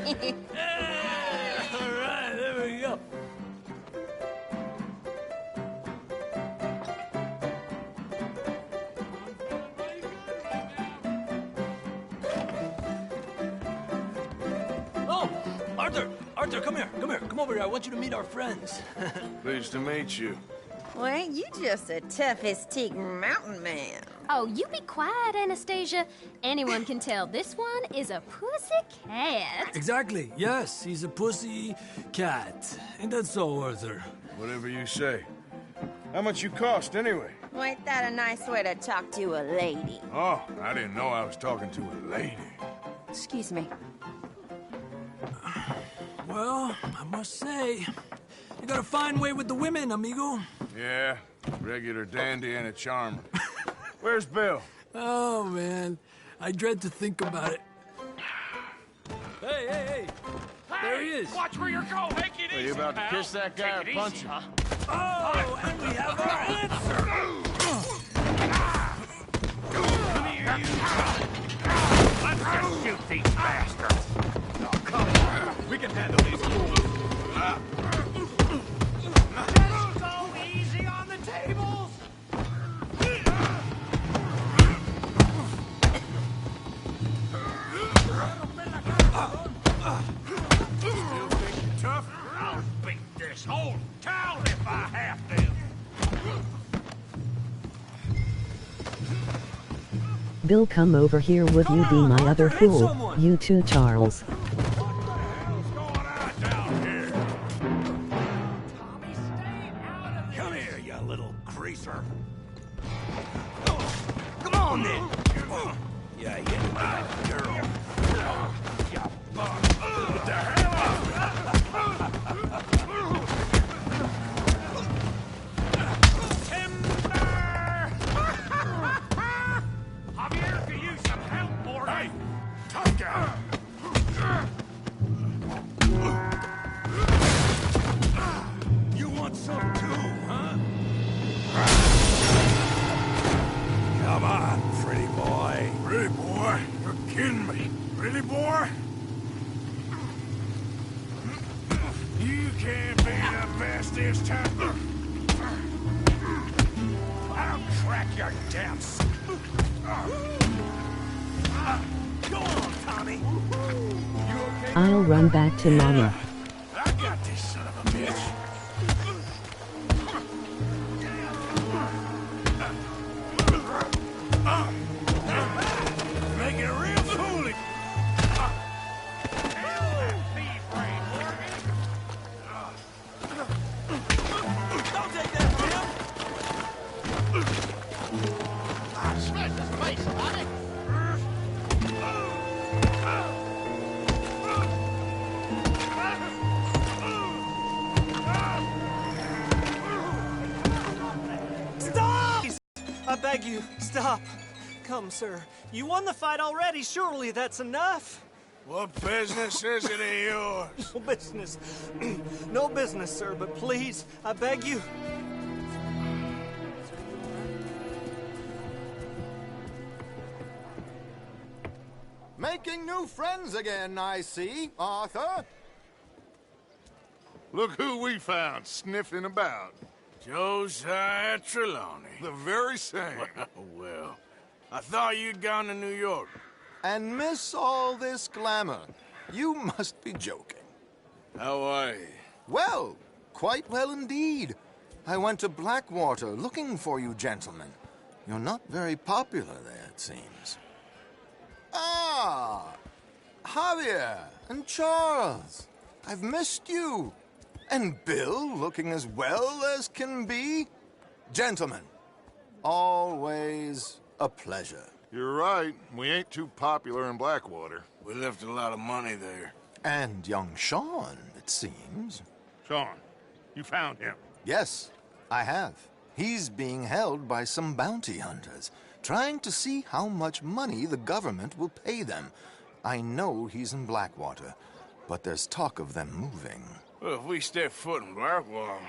All right, there we go. Oh, Arthur! Arthur, come here. Come here. Come over here. I want you to meet our friends. Pleased to meet you. Well, ain't you just a tough-as-teak mountain man? Oh, you be quiet, Anastasia. Anyone can tell this one is a pussy cat. Exactly. Yes, he's a pussy cat. Ain't that so, Arthur? Whatever you say. How much you cost, anyway? Well, ain't that a nice way to talk to a lady? Oh, I didn't know I was talking to a lady. Excuse me. Well, I must say, you got a fine way with the women, amigo. Yeah, regular dandy and a charmer. Where's Bill? Oh, man. I dread to think about it. Hey! There he is. Watch where you're going. Take it easy. Are you about to pal. kiss that guy or Take it punch easy, him? huh? Oh, and we have our answer. Come here, you. Let's just shoot these bastards. Oh, come on. We can handle these fools. Go easy on the tables. Still think you're tough? I'll beat this whole town if I have to. Bill, come over here, would you be my other fool? You too, Charles. What's going on down here? Come here, you little greaser. Come on, then. Yeah, hit my girl. You bum. What the hell? Timber! Javier could use some help, Morty. Hey, tough guy. You want some too, huh? Come on, pretty boy. Pretty boy? You're kidding me. Pretty boy? You can't be the bestest type. I'll crack your depths. Go on, Tommy. You okay? I'll run back to Mama. I got this son of a bitch. Make it real foolish. Hell, that thief brain, Morgan. Don't take that from him. Smash his face, buddy. Stop! I beg you, stop. Come, sir. You won the fight already. Surely that's enough. What business is it of yours? No business. No business, sir, but please, I beg you. Making new friends again, I see, Arthur. Look who we found sniffing about. Josiah Trelawney. The very same. Well, I thought you'd gone to New York. And miss all this glamour. You must be joking. How are you? Well, quite well indeed. I went to Blackwater looking for you gentlemen. You're not very popular there, it seems. Ah, Javier and Charles. I've missed you. And Bill looking as well as can be. Gentlemen, always a pleasure. You're right. We ain't too popular in Blackwater. We left a lot of money there. And young Sean, it seems. Sean, you found him. Yes, I have. He's being held by some bounty hunters, trying to see how much money the government will pay them. I know he's in Blackwater, but there's talk of them moving. Well, if we step foot in Blackwater...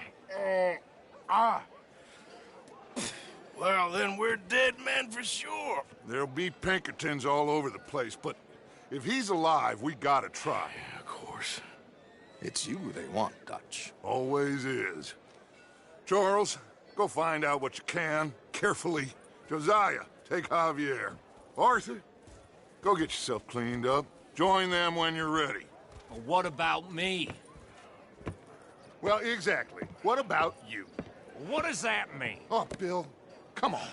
Well, then we're dead men for sure. There'll be Pinkertons all over the place, but If he's alive, we gotta try. Of course. It's you they want, Dutch. Always is. Charles, go find out what you can, carefully. Josiah, take Javier. Arthur, go get yourself cleaned up. Join them when you're ready. Well, what about me? Well, exactly. What about you? What does that mean? Oh, Bill, come on.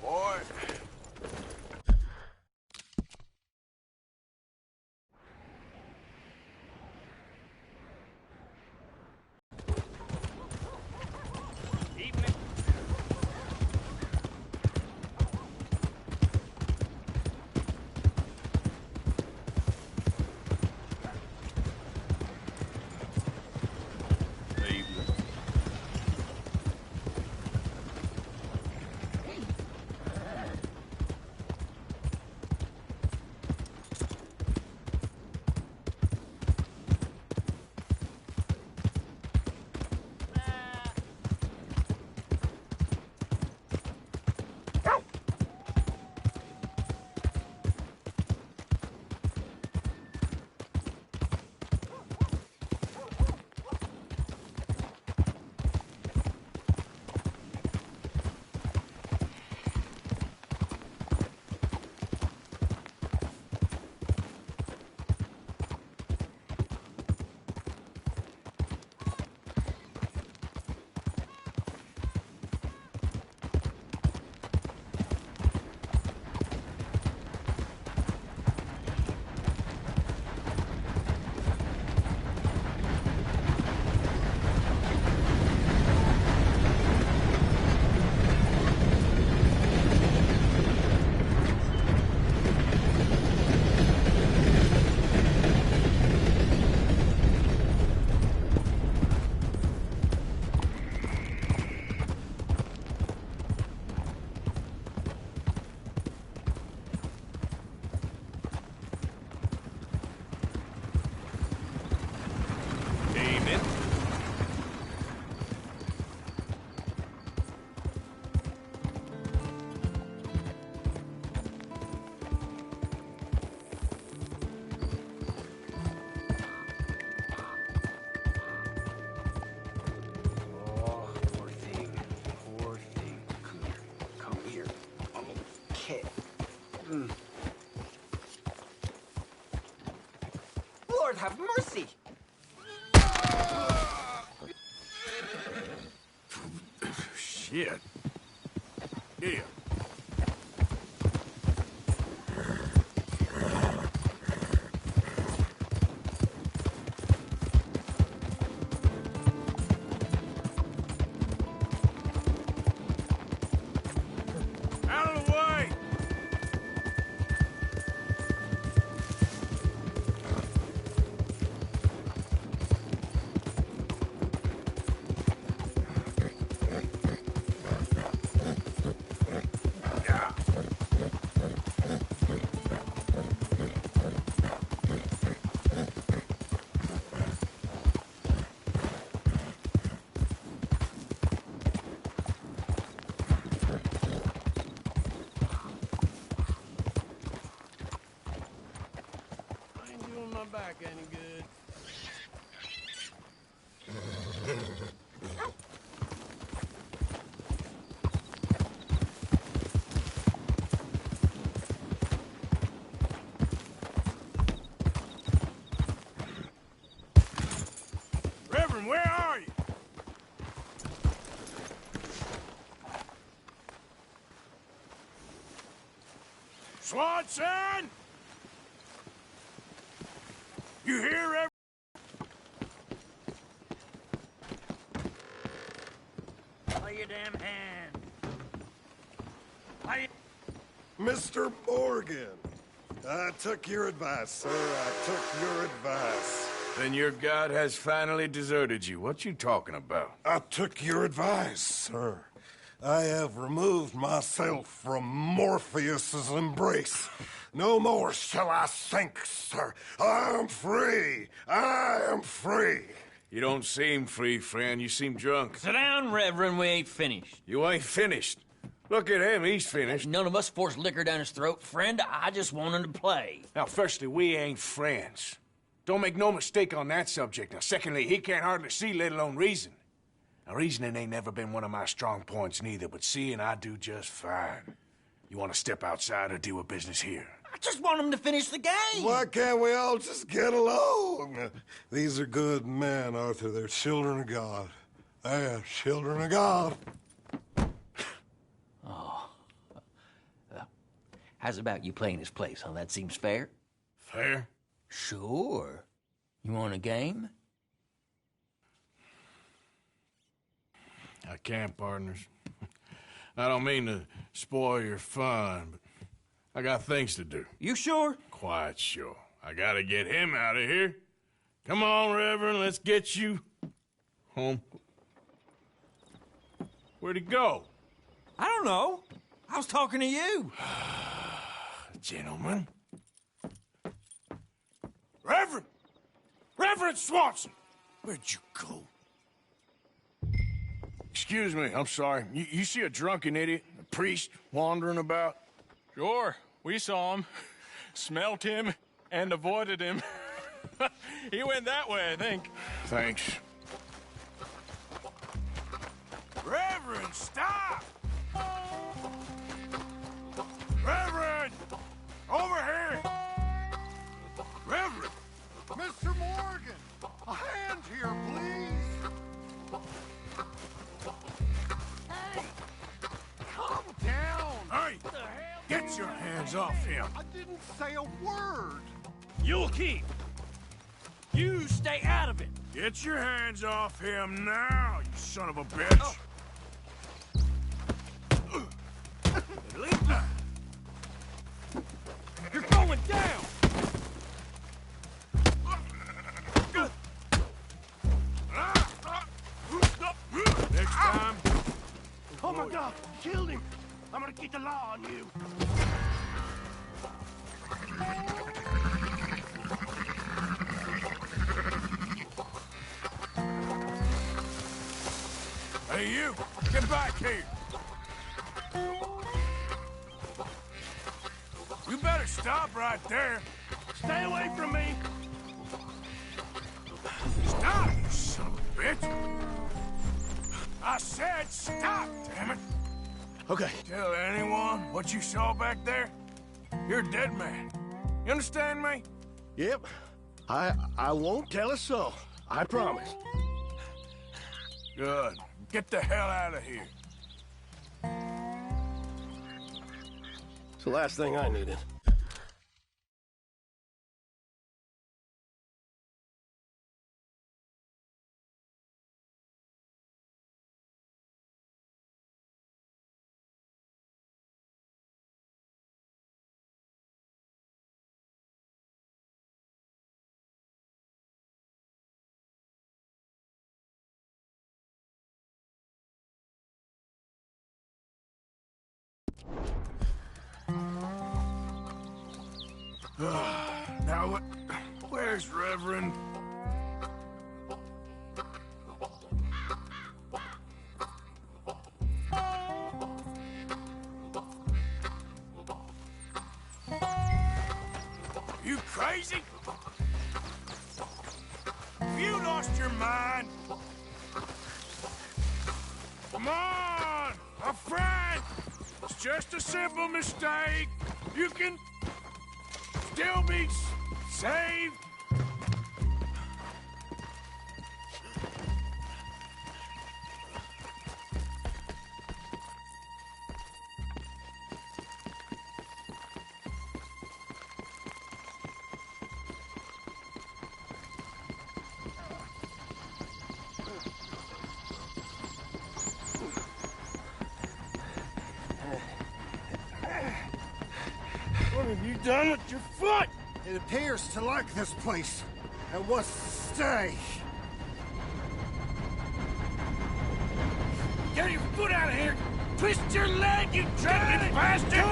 Boy. Evening. Lord have mercy! Shit. Yeah. Out of the way! Back any good. Reverend, where are you? Swanson! You hear, Reverend? Lay your damn hand. Mr. Morgan, I took your advice, sir. I took your advice. Then your god has finally deserted you. What you talking about? I took your advice, sir. I have removed myself from Morpheus's embrace. No more shall I sink, sir. I am free. I am free. You don't seem free, friend. You seem drunk. Sit down, Reverend. We ain't finished. You ain't finished. Look at him. He's finished. None of us forced liquor down his throat, friend. I just wanted to play. Now, firstly, we ain't friends. Don't make no mistake on that subject. Now, secondly, he can't hardly see, let alone reason. Now, reasoning ain't never been one of my strong points neither, but seeing I do just fine. You want to step outside or deal with business here? I just want him to finish the game. Why can't we all just get along? These are good men, Arthur. They're children of God. They are children of God. How's about you playing his place, huh? That seems fair? Fair? Sure. You want a game? I can't, partners. I don't mean to spoil your fun, but I got things to do. You sure? Quite sure. I gotta get him out of here. Come on, Reverend, let's get you home. Where'd he go? I don't know. I was talking to you. Gentlemen. Reverend! Reverend Swanson! Where'd you go? Excuse me, I'm sorry. You see a drunken idiot, a priest, wandering about? Sure, we saw him, smelt him, and avoided him. He went that way, I think. Thanks. Reverend, stop! Reverend! Over here! Reverend! Mr. Morgan! A hand here, please! Hey! Calm down! Hey! Get your hands off him! I didn't say a word! You'll keep. You stay out of it. Get your hands off him now, you son of a bitch! You're going down! Next time... Oh my God, you killed him! I'm gonna keep the law on you. Hey, you! Get back here! You better stop right there! Stay away from me! Stop, you son of a bitch! I said stop, damn it! Okay. Tell anyone what you saw back there? You're a dead man. You understand me? Yep. I won't tell a soul. I promise. Good. Get the hell out of here. It's the last thing I needed. Now what? Where's Reverend? You crazy? Have you lost your mind? Come on, my friend. It's just a simple mistake. You can still be saved. have you done with your foot? It appears to like this place and wants to stay. Get your foot out of here! Twist your leg, you drunken bastard!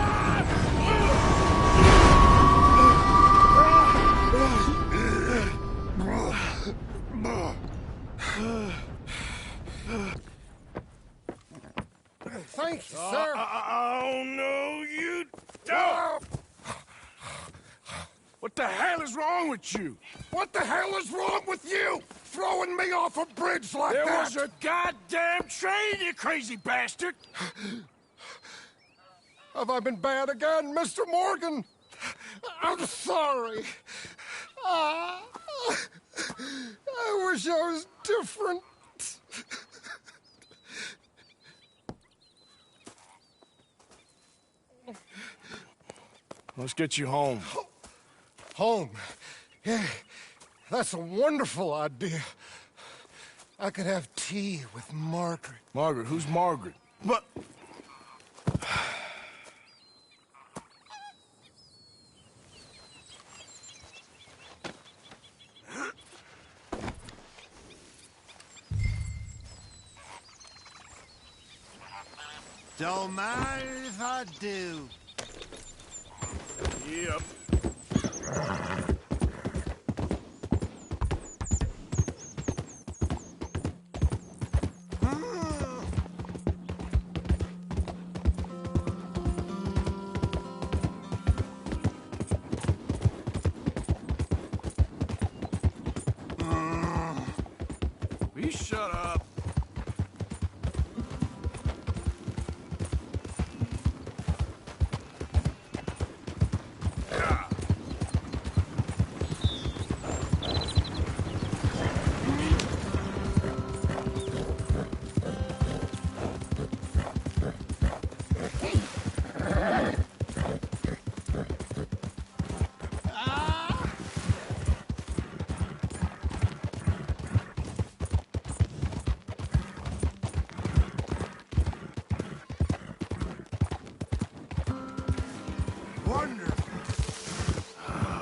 Thank you, sir. Oh, no, you don't! What the hell is wrong with you? What the hell is wrong with you? Throwing me off a bridge like that? There was a goddamn train, you crazy bastard! Have I been bad again, Mr. Morgan? I'm sorry. I wish I was different. Let's get you home. Home? Yeah, that's a wonderful idea. I could have tea with Margaret. Margaret? Who's Margaret? What? Don't mind if I do. Yep. Will you shut up?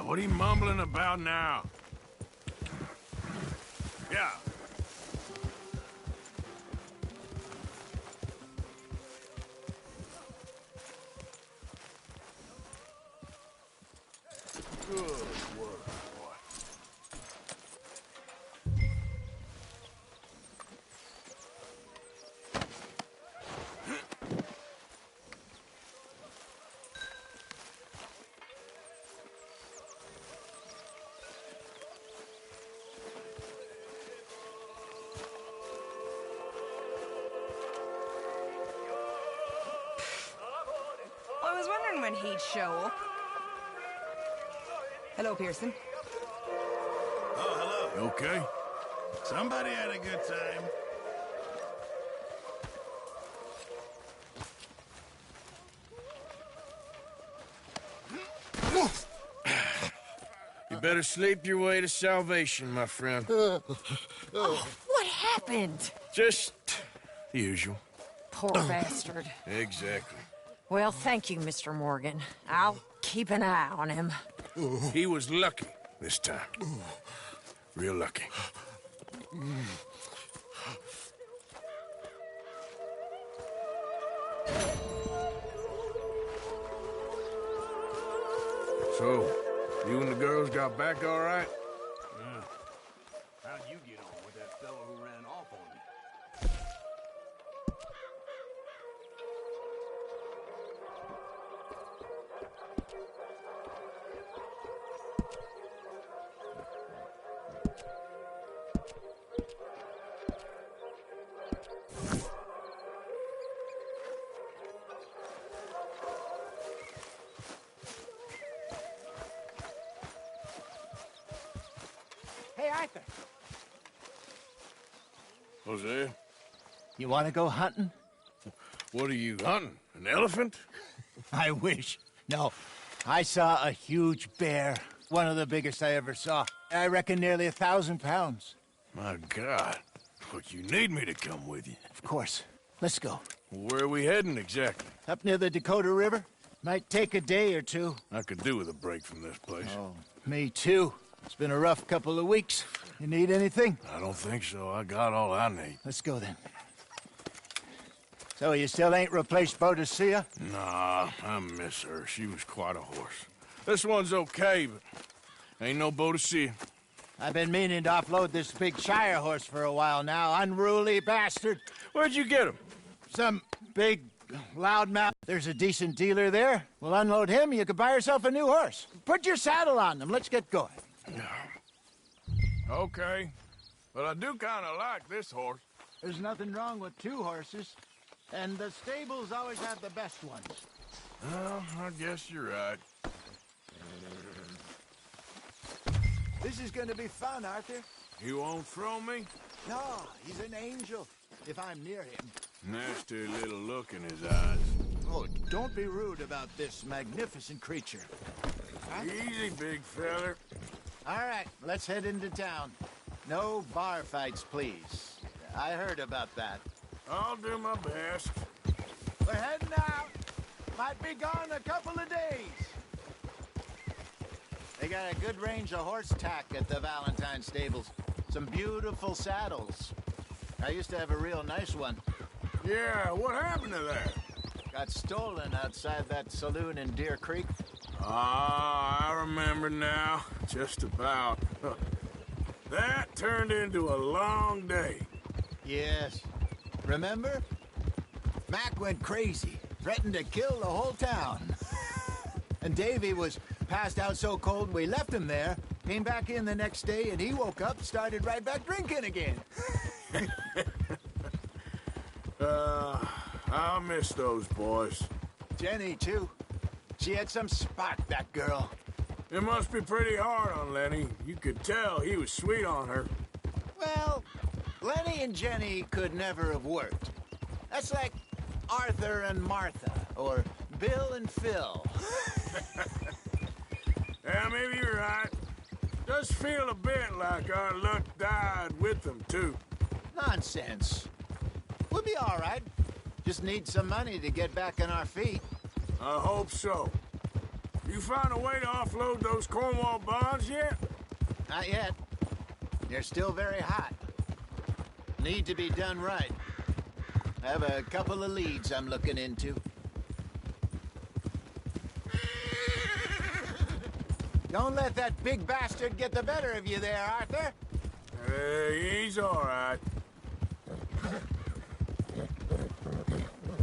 What are you mumbling about now? Yeah. Good work, boy. I was wondering when he'd show up. Hello, Pearson. Oh, hello. You okay? Somebody had a good time. You better sleep your way to salvation, my friend. Oh, what happened? Just the usual. Poor bastard. Exactly. Well, thank you, Mr. Morgan. I'll keep an eye on him. He was lucky this time. Real lucky. So, you and the girls got back all right? Yeah. How'd you get on with that fellow who ran off on you? Hey, Arthur. Hosea? You want to go hunting? What are you hunting? An elephant? I wish. No. I saw a huge bear. One of the biggest I ever saw. I reckon nearly 1,000 pounds. My God. But you need me to come with you. Of course. Let's go. Where are we heading exactly? Up near the Dakota River. Might take a day or two. I could do with a break from this place. Oh, me too. It's been a rough couple of weeks. You need anything? I don't think so. I got all I need. Let's go then. So you still ain't replaced Boadicea? Nah, I miss her. She was quite a horse. This one's okay, but ain't no Boadicea. I've been meaning to offload this big Shire horse for a while now. Unruly bastard. Where'd you get him? Some big loudmouth. There's a decent dealer there. We'll unload him, you could buy yourself a new horse. Put your saddle on them. Let's get going. Okay. But I do kind of like this horse. There's nothing wrong with two horses. And the stables always have the best ones. Well, I guess you're right. This is going to be fun, Arthur. You won't throw me? No, he's an angel. If I'm near him. Nasty little look in his eyes. Oh, don't be rude about this magnificent creature. Huh? Easy, big feller. All right, let's head into town. No bar fights, please. I heard about that. I'll do my best. We're heading out. Might be gone a couple of days. They got a good range of horse tack at the Valentine stables. Some beautiful saddles. I used to have a real nice one. Yeah, what happened to that? Got stolen outside that saloon in Deer Creek. Ah, I remember now. Just about. That turned into a long day. Yes. Remember? Mac went crazy, threatened to kill the whole town. And Davy was passed out so cold we left him there, came back in the next day, and he woke up, started right back drinking again. I'll miss those boys. Jenny, too. She had some spark, that girl. It must be pretty hard on Lenny. You could tell he was sweet on her. Well, Lenny and Jenny could never have worked. That's like Arthur and Martha, or Bill and Phil. Yeah, maybe you're right. Does feel a bit like our luck died with them, too. Nonsense. We'll be all right. Just need some money to get back on our feet. I hope so. You find a way to offload those Cornwall bonds yet? Not yet. They're still very hot. Need to be done right. I have a couple of leads I'm looking into. Don't let that big bastard get the better of you there, Arthur. He's all right.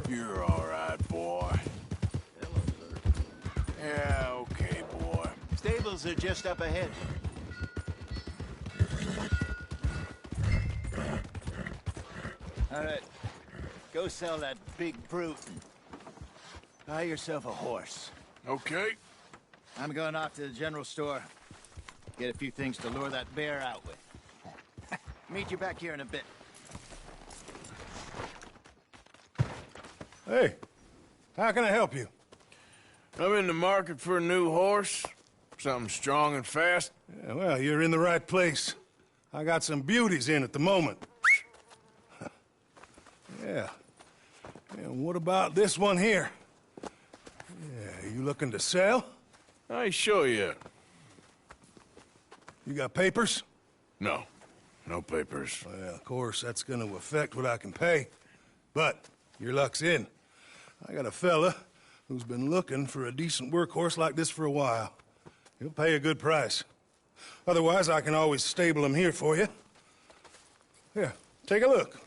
You're all right, boy. Yeah, okay, boy. Stables are just up ahead. All right. Go sell that big brute and buy yourself a horse. Okay. I'm going off to the general store. Get a few things to lure that bear out with. Meet you back here in a bit. Hey, how can I help you? I'm in the market for a new horse. Something strong and fast. Yeah, well, you're in the right place. I got some beauties in at the moment. Yeah. And what about this one here? Yeah, you looking to sell? I ain't sure yet. You got papers? No. No papers. Well, of course, that's gonna affect what I can pay. But your luck's in. I got a fella who's been looking for a decent workhorse like this for a while. He'll pay a good price. Otherwise, I can always stable him here for you. Here, take a look.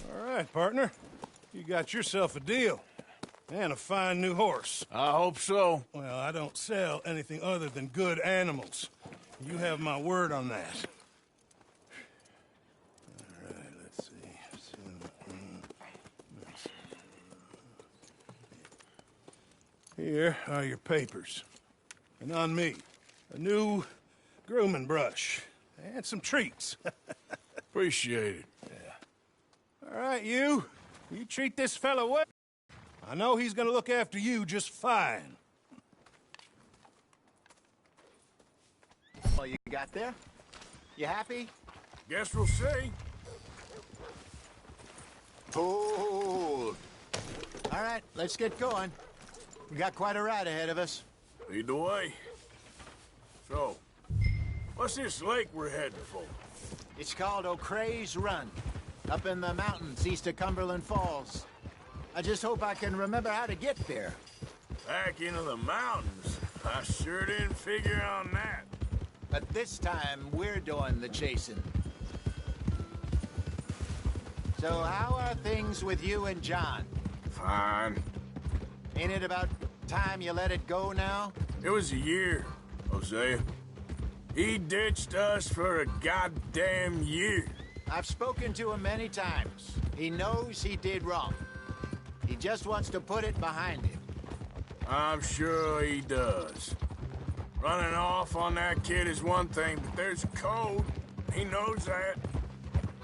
All right, partner. You got yourself a deal. And a fine new horse. I hope so. Well, I don't sell anything other than good animals. You have my word on that. All right, let's see. Here are your papers. And on me, a new grooming brush. And some treats. Appreciate it. Yeah. All right, you treat this fella well. I know he's gonna look after you just fine. What you got there? You happy? Guess we'll see. Hold. All right, let's get going. We got quite a ride ahead of us. Lead the way. So, what's this lake we're heading for? It's called O'Creagh's Run, up in the mountains east of Cumberland Falls. I just hope I can remember how to get there. Back into the mountains? I sure didn't figure on that. But this time, we're doing the chasing. So how are things with you and John? Fine. Ain't it about time you let it go now? It was a year, Hosea. He ditched us for a goddamn year. I've spoken to him many times. He knows he did wrong. He just wants to put it behind him. I'm sure he does. Running off on that kid is one thing, but there's a code. He knows that.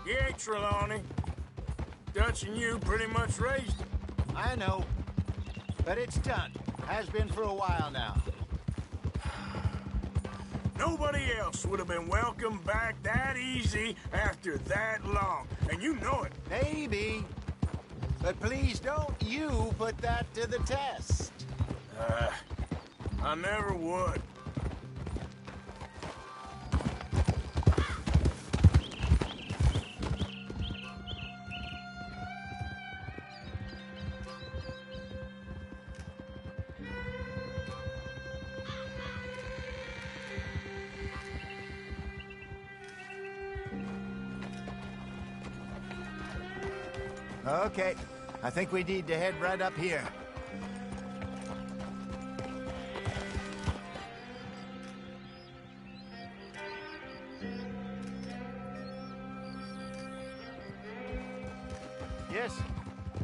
He ain't Trelawney. Dutch and you pretty much raised him. I know. But it's done. Has been for a while now. Nobody else would have been welcomed back that easy after that long. And you know it. Maybe. But please don't you put that to the test. I never would. Okay. I think we need to head right up here. Yes,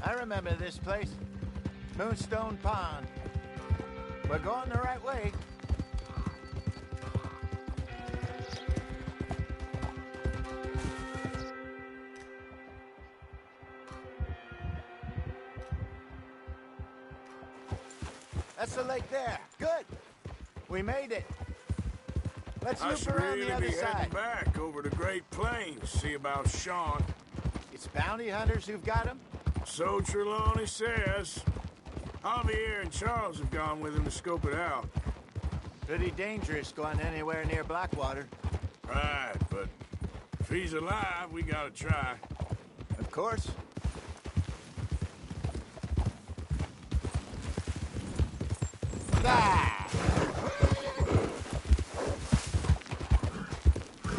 I remember this place. Moonstone Pond. We're going the right way. That's the lake there. Good. We made it. Let's I loop should around really the other be side. heading back over the Great Plains, see about Sean. It's bounty hunters who've got him? So Trelawney says. Javier and Charles have gone with him to scope it out. Pretty dangerous going anywhere near Blackwater. Right, but if he's alive, we gotta try. Of course. Ah!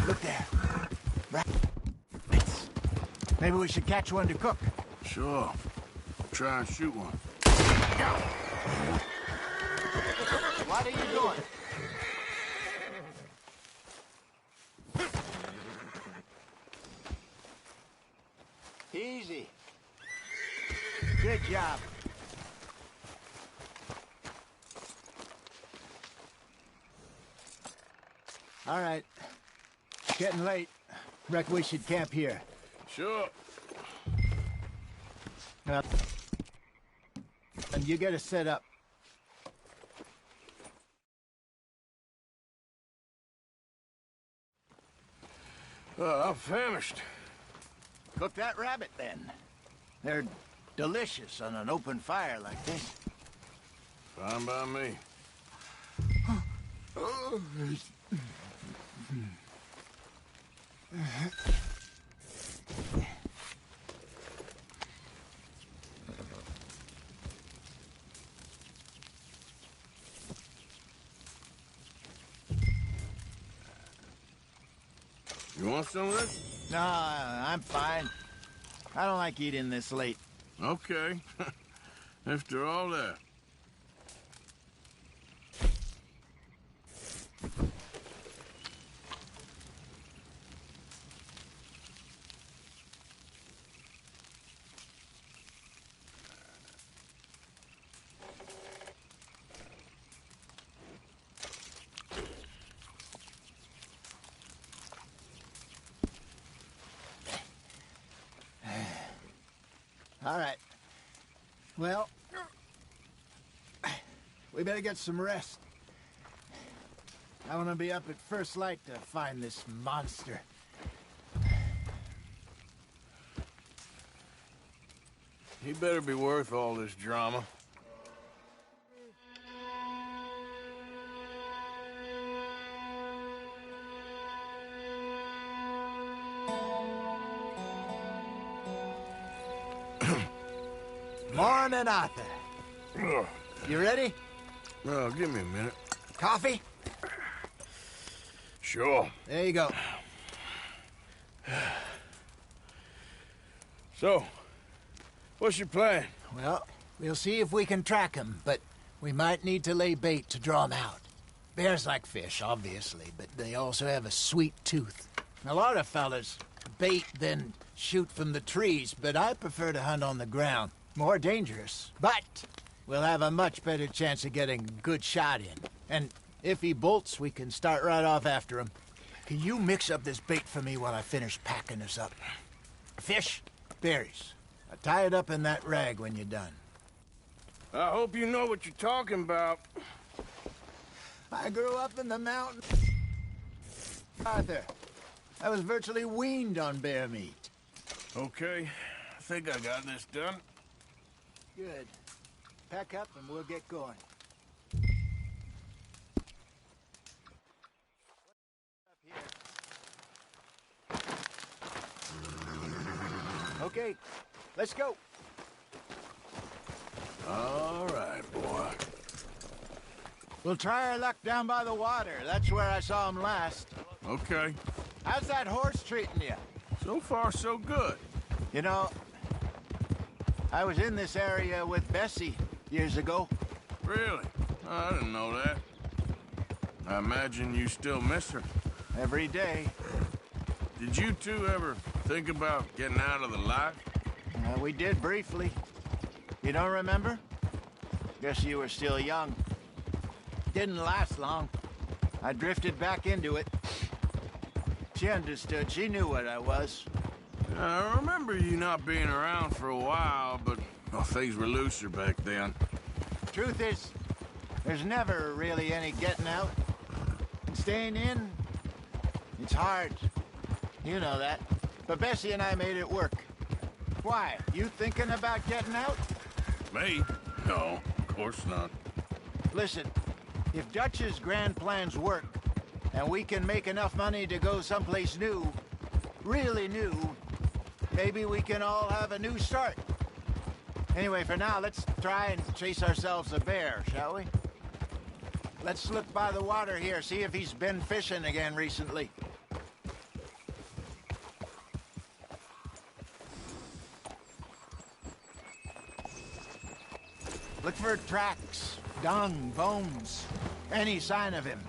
Look there. Rats. Maybe we should catch one to cook. Sure. Try and shoot one. What are you doing? Easy. Good job. All right. It's getting late. Reckon we should camp here. Sure. And you get us set up. I'm famished. Cook that rabbit, then. They're delicious on an open fire like this. Fine by me. You want some of this? No, I'm fine. I don't like eating this late. Okay. After all that. All right. Well, we better get some rest. I want to be up at first light to find this monster. He better be worth all this drama. Morning, Arthur. You ready? Well, give me a minute. Coffee? Sure. There you go. So, what's your plan? Well, we'll see if we can track him, but we might need to lay bait to draw him out. Bears like fish, obviously, but they also have a sweet tooth. A lot of fellas bait, then shoot from the trees, but I prefer to hunt on the ground. More dangerous, but we'll have a much better chance of getting a good shot in. And if he bolts, we can start right off after him. Can you mix up this bait for me while I finish packing this up? Fish, berries. I'll tie it up in that rag when you're done. I hope you know what you're talking about. I grew up in the mountains, Arthur. I was virtually weaned on bear meat. Okay, I think I got this done. Good. Pack up and we'll get going. Okay, let's go. All right, boy. We'll try our luck down by the water. That's where I saw him last. Okay. How's that horse treating you? So far, so good. You know, I was in this area with Bessie years ago. Really? I didn't know that. I imagine you still miss her. Every day. Did you two ever think about getting out of the life? We did briefly. You don't remember? Guess you were still young. Didn't last long. I drifted back into it. She understood. She knew what I was. I remember you not being around for a while, but well, things were looser back then. Truth is, there's never really any getting out. And staying in, it's hard. You know that. But Bessie and I made it work. Why? You thinking about getting out? Me? No, of course not. Listen, if Dutch's grand plans work, and we can make enough money to go someplace new, really new, maybe we can all have a new start. Anyway, for now, let's try and chase ourselves a bear, shall we? Let's slip by the water here, see if he's been fishing again recently. Look for tracks, dung, bones, any sign of him.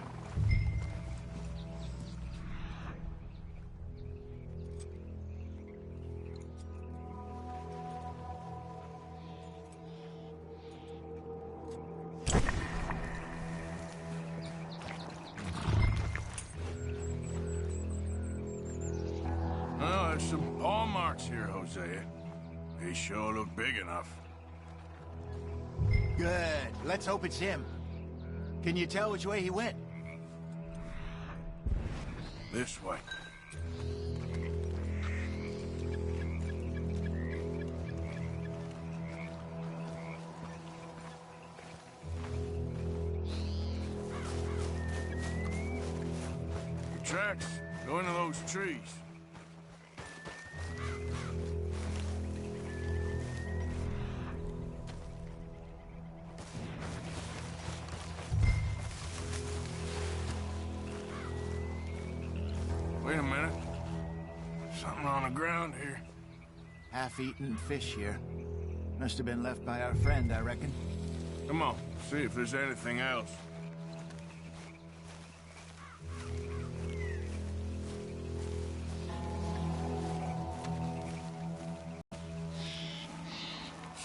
Well, there's some paw marks here, Hosea. They sure look big enough. Good. Let's hope it's him. Can you tell which way he went? This way. The tracks go into those trees. Wait a minute. Something on the ground here. Half-eaten fish here. Must have been left by our friend, I reckon. Come on, see if there's anything else.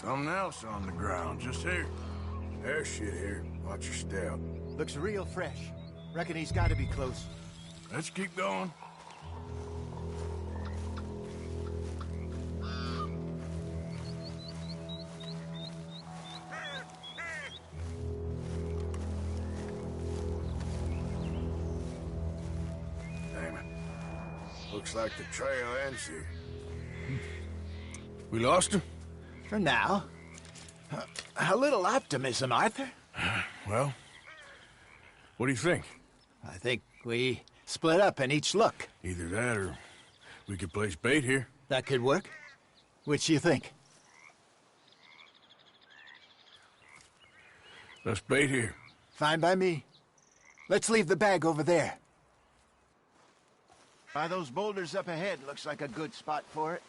Something else on the ground, just here. There's shit here. Watch your step. Looks real fresh. Reckon he's got to be close. Let's keep going. Looks like the trail ends here. We lost him? For now. A little optimism, Arthur. Well, what do you think? I think we split up and each look. Either that or we could place bait here. That could work. Which do you think? Let's bait here. Fine by me. Let's leave the bag over there. By those boulders up ahead, looks like a good spot for it.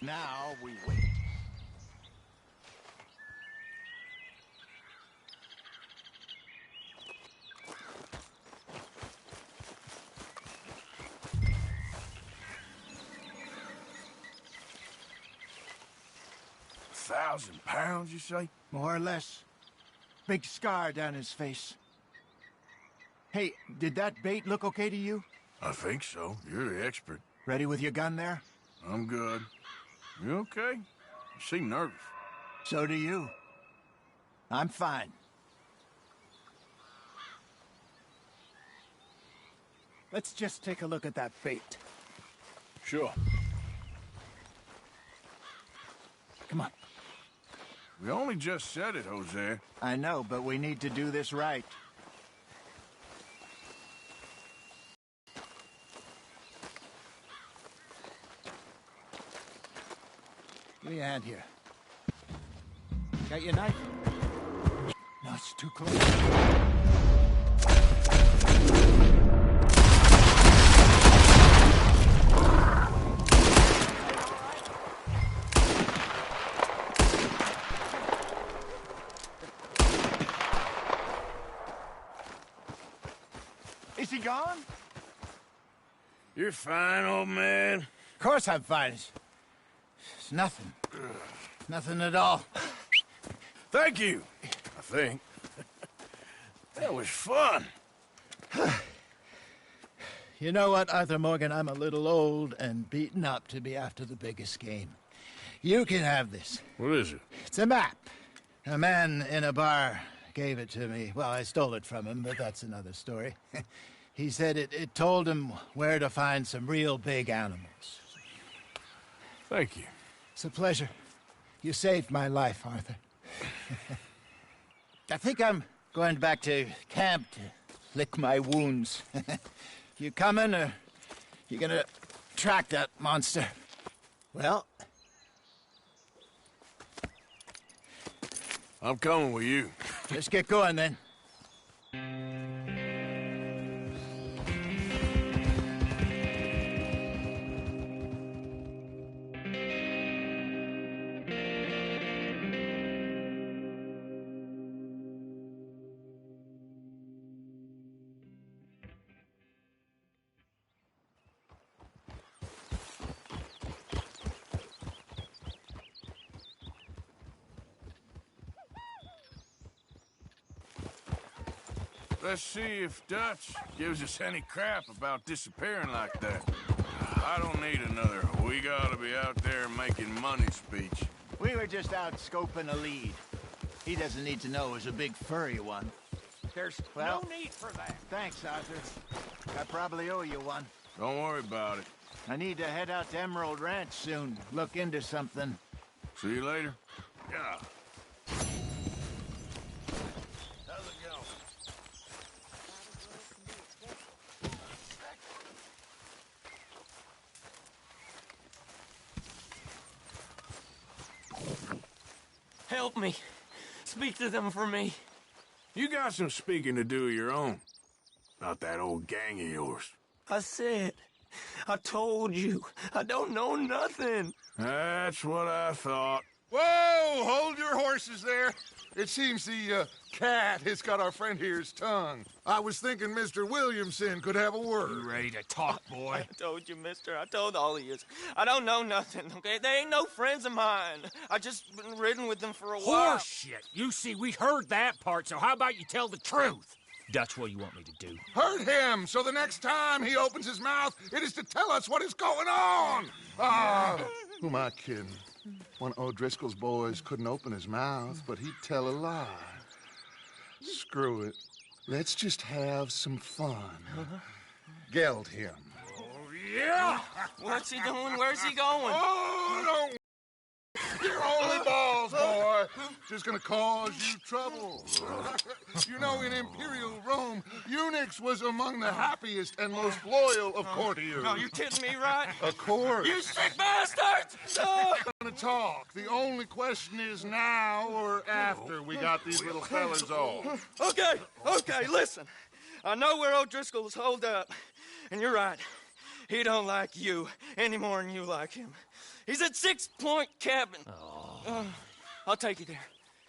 Now we wait. £1,000, you say? More or less. Big scar down his face. Hey, did that bait look okay to you? I think so. You're the expert. Ready with your gun there? I'm good. You okay? You seem nervous. So do you. I'm fine. Let's just take a look at that bait. Sure. Come on. We only just said it, Jose. I know, but we need to do this right. Give me a hand here. Got your knife? No, it's too close. Is he gone? You're fine, old man. Of course I'm fine. It's nothing. Nothing at all. Thank you, I think. That was fun. You know what, Arthur Morgan? I'm a little old and beaten up to be after the biggest game. You can have this. What is it? It's a map. A man in a bar gave it to me. Well, I stole it from him, but that's another story. He said it told him where to find some real big animals. Thank you. It's a pleasure. You saved my life, Arthur. I think I'm going back to camp to lick my wounds. You coming, or you gonna track that monster? Well, I'm coming with you. Let's get going, then. Let's see if Dutch gives us any crap about disappearing like that. I don't need another "we gotta be out there making money" speech. We were just out scoping a lead. He doesn't need to know it was a big furry one. There's Well, no need for that. Thanks, Arthur. I probably owe you one. Don't worry about it. I need to head out to Emerald Ranch soon. Look into something. See you later. Yeah. How's it going? Help me. Speak to them for me. You got some speaking to do of your own. About that old gang of yours. I told you, I don't know nothing. That's what I thought. Whoa! Hold your horses there. It seems the cat has got our friend here's tongue. I was thinking Mr. Williamson could have a word. You ready to talk, boy? I told you, mister. I told all of you. I don't know nothing, okay? They ain't no friends of mine. I just been ridden with them for a while. Horseshit! You see, we heard that part, so how about you tell the truth? That's what you want me to do. Hurt him, so the next time he opens his mouth, it is to tell us what is going on. Ah, who am I kidding? One of O'Driscoll's boys couldn't open his mouth, but he'd tell a lie. Screw it. Let's just have some fun. Geld him. Oh, yeah! What's he doing? Where's he going? Oh, don't. You're only balls, boy. Just gonna cause you trouble. You know, in Imperial Rome, eunuchs was among the happiest and most loyal of courtiers. No, you kidding me, right? Of course. You sick bastards! No! We're gonna talk. The only question is now or after we got these little fellas off. Okay, listen. I know where O'Driscoll's holed up, and you're right. He don't like you any more than you like him. He's at 6 Point Cabin. I'll take you there.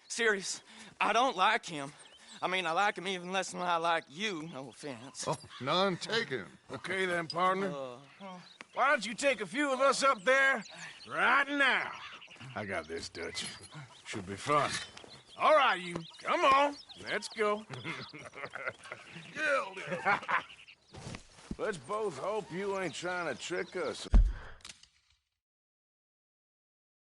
Serious. I don't like him. I mean, I like him even less than I like you, no offense. Oh, none taken. Okay then, partner. Why don't you take a few of us up there right now? I got this, Dutch. Should be fun. All right, you. Come on. Let's go. Let's both hope you ain't trying to trick us.